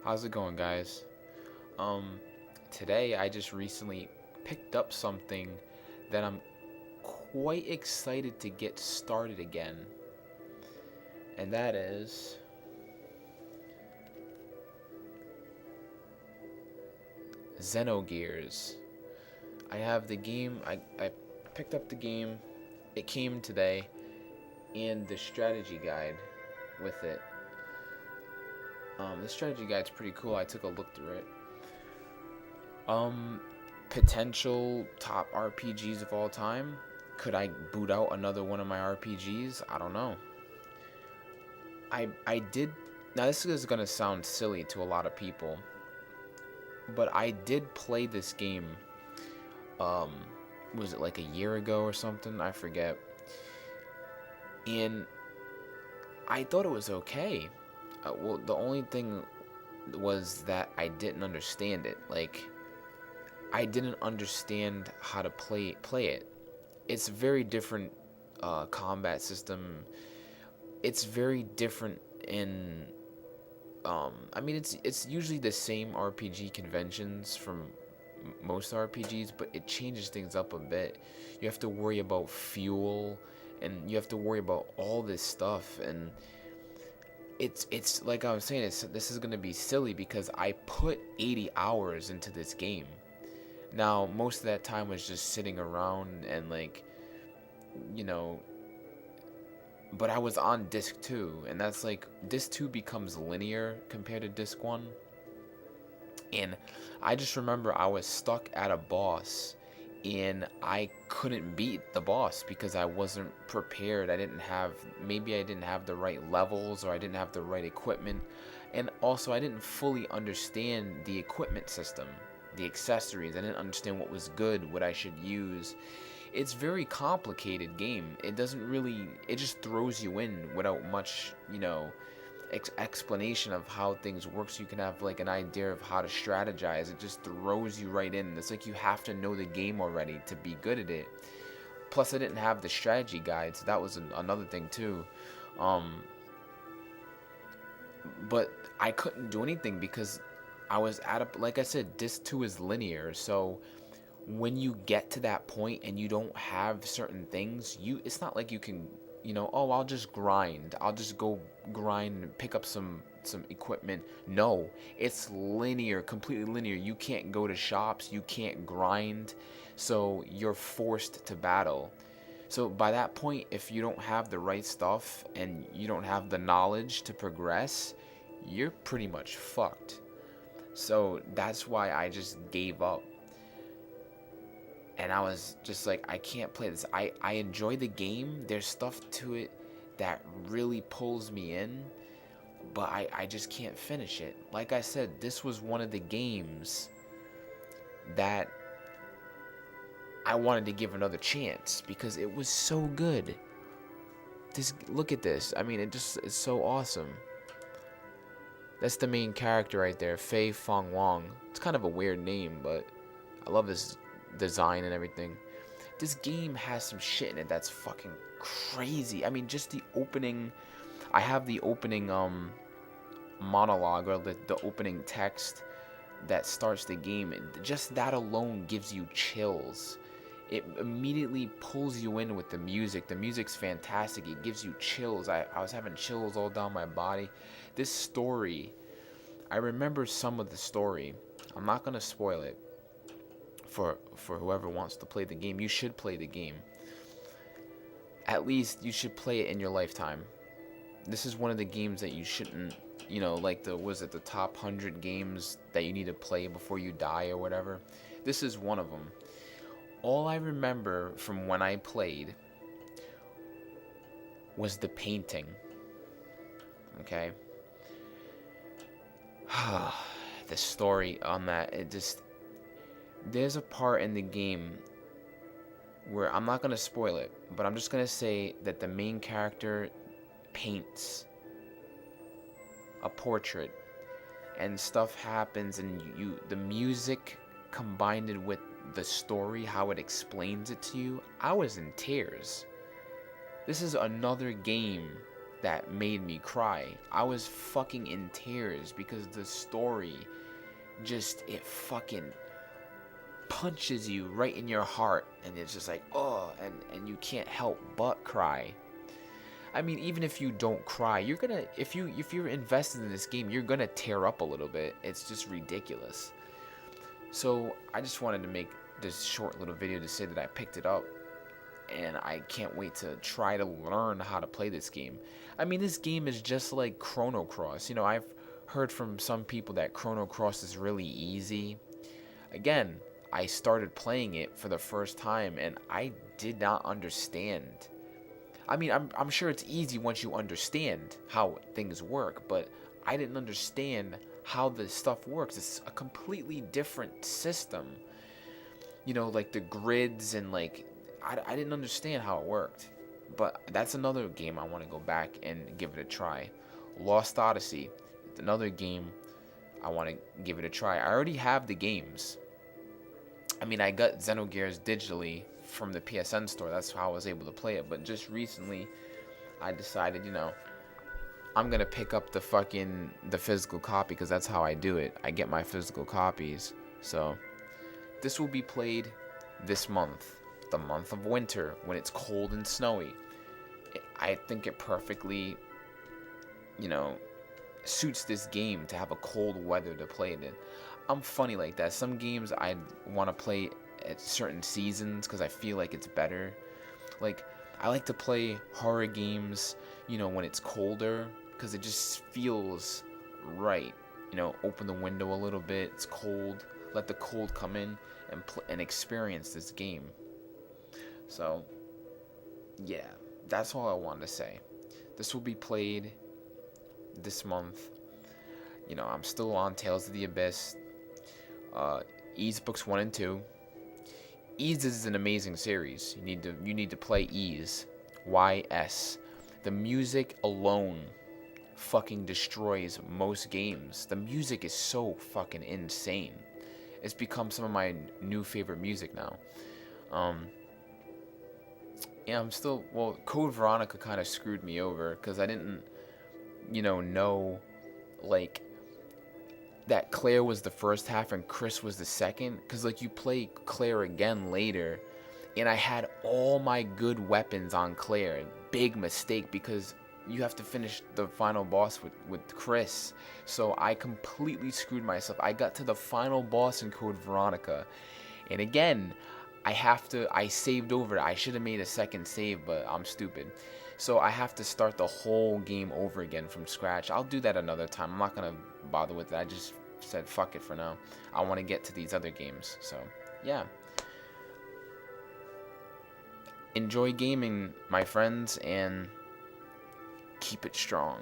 How's it going, guys? Um, Today I just recently picked up something that I'm quite excited to get started again, and that is Xenogears. I have the game, I picked up the game, it came today, and the strategy guide with it. The strategy guide's pretty cool. I took a look through it. Um, Potential top RPGs of all time. Could I boot out another one of my RPGs? I don't know. I did. Now this is gonna sound silly to a lot of people, but I did play this game. Um, was it like a year ago or something? I forget. And I thought it was okay. Well, the only thing was that I didn't understand it. Like, I didn't understand how to play it. It's a very different combat system. It's very different in I mean it's usually the same RPG conventions from most RPGs, but it changes things up a bit. You have to worry about fuel, and you have to worry about all this stuff, and it's like I was saying, this is gonna be silly because I put 80 hours into this game. Now most of that time was just sitting around and like, you know, but I was on disc 2, and that's like disc 2 becomes linear compared to disc 1. And I just remember I was stuck at a boss and I couldn't beat the boss because I wasn't prepared. Maybe I didn't have the right levels, or I didn't have the right equipment. And also I didn't fully understand the equipment system, the accessories. I didn't understand what was good, what I should use. It's very complicated game. It just throws you in without much, explanation of how things work, so you can have like an idea of how to strategize. It just throws you right in. It's like you have to know the game already to be good at it. Plus I didn't have the strategy guide, so that was another thing too. um but I couldn't do anything because I was at a, like I said, disc 2 is linear. So when you get to that point and you don't have certain things, it's not like you can, oh, I'll just go grind and pick up some equipment. No, it's linear, completely linear. You can't go to shops, you can't grind, so you're forced to battle. So by that point, if you don't have the right stuff and you don't have the knowledge to progress, you're pretty much fucked. So that's why I just gave up, and I was just like, I can't play this. I enjoy the game. There's stuff to it that really pulls me in, but I just can't finish it. Like I said, this was one of the games that I wanted to give another chance because it was so good. Look at this. I mean, it's so awesome. That's the main character right there, Fei Fong Wong. It's kind of a weird name, but I love his design and everything. This game has some shit in it that's fucking crazy. I mean, just the opening. I have the opening monologue, or the opening text that starts the game. Just that alone gives you chills. It immediately pulls you in with the music. The music's fantastic. It gives you chills. I was having chills all down my body. This story, I remember some of the story. I'm not gonna spoil it for whoever wants to play the game. You should play the game. At least you should play it in your lifetime. This is one of the games that you shouldn't, like the top 100 games that you need to play before you die or whatever. This is one of them. All I remember from when I played was the painting. Okay? The story on that, there's a part in the game where I'm not going to spoil it, but I'm just going to say that the main character paints a portrait, and stuff happens, and the music combined with the story, how it explains it to you, I was in tears. This is another game that made me cry. I was fucking in tears because the story just, it fucking punches you right in your heart, and it's just like, oh, and you can't help but cry. I mean, even if you don't cry, you're gonna, if you're invested in this game, you're gonna tear up a little bit. It's just ridiculous. So I just wanted to make this short little video to say that I picked it up, and I can't wait to try to learn how to play this game. I mean, this game is just like Chrono Cross. You know, I've heard from some people that Chrono Cross is really easy. Again, I started playing it for the first time, and I did not understand. I mean, I'm sure it's easy once you understand how things work, but I didn't understand how the stuff works. It's a completely different system. You know, like the grids and like, I didn't understand how it worked. But that's another game I want to go back and give it a try. Lost Odyssey, another game I want to give it a try. I already have the games. I mean, I got Xenogears digitally from the PSN store. That's how I was able to play it. But just recently, I decided, you know, I'm going to pick up the physical copy, because that's how I do it. I get my physical copies. So, this will be played this month. The month of winter, when it's cold and snowy. I think it perfectly, you know, suits this game to have a cold weather to play it in. I'm funny like that. Some games I want to play at certain seasons because I feel like it's better. Like, I like to play horror games, you know, when it's colder, because it just feels right. You know, open the window a little bit, it's cold, let the cold come in and experience this game. So, yeah, that's all I wanted to say. This will be played this month. You know, I'm still on Tales of the Abyss. Ys books 1 and 2. Ys is an amazing series. You need to play Ys. YS. The music alone fucking destroys most games. The music is so fucking insane. It's become some of my new favorite music now. Yeah, I'm still, well, Code Veronica kind of screwed me over, because I didn't, you know, like, that Claire was the first half and Chris was the second, because, like, you play Claire again later, and I had all my good weapons on Claire. Big mistake, because you have to finish the final boss with Chris, so I completely screwed myself. I got to the final boss in Code Veronica, and again, I saved over. I should have made a second save, but I'm stupid. So I have to start the whole game over again from scratch. I'll do that another time. I'm not going to bother with it. I just said fuck it for now. I want to get to these other games. So, yeah. Enjoy gaming, my friends, and keep it strong.